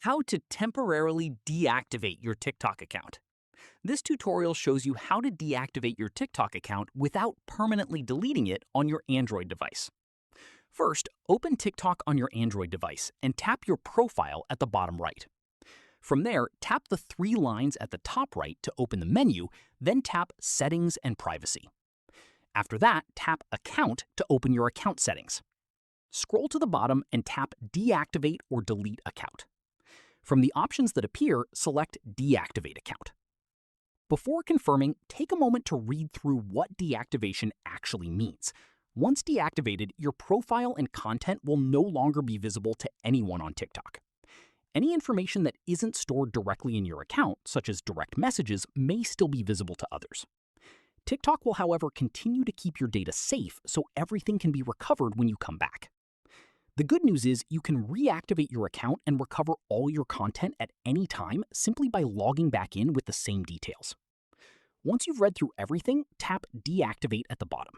How to temporarily deactivate your TikTok account. This tutorial shows you how to deactivate your TikTok account without permanently deleting it on your Android device. First, open TikTok on your Android device and tap your profile at the bottom right. From there, tap the three lines at the top right to open the menu, then tap Settings and Privacy. After that, tap Account to open your account settings. Scroll to the bottom and tap Deactivate or Delete Account. From the options that appear, select Deactivate Account. Before confirming, take a moment to read through what deactivation actually means. Once deactivated, your profile and content will no longer be visible to anyone on TikTok. Any information that isn't stored directly in your account, such as direct messages, may still be visible to others. TikTok will, however, continue to keep your data safe so everything can be recovered when you come back. The good news is you can reactivate your account and recover all your content at any time simply by logging back in with the same details. Once you've read through everything, tap Deactivate at the bottom.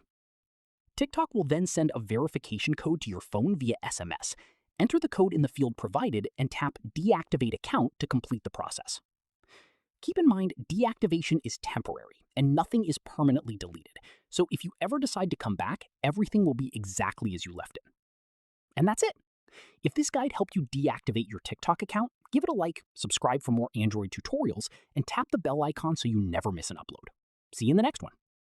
TikTok will then send a verification code to your phone via SMS. Enter the code in the field provided and tap Deactivate Account to complete the process. Keep in mind, deactivation is temporary and nothing is permanently deleted, so if you ever decide to come back, everything will be exactly as you left it. And that's it. If this guide helped you deactivate your TikTok account, give it a like, subscribe for more Android tutorials, and tap the bell icon so you never miss an upload. See you in the next one.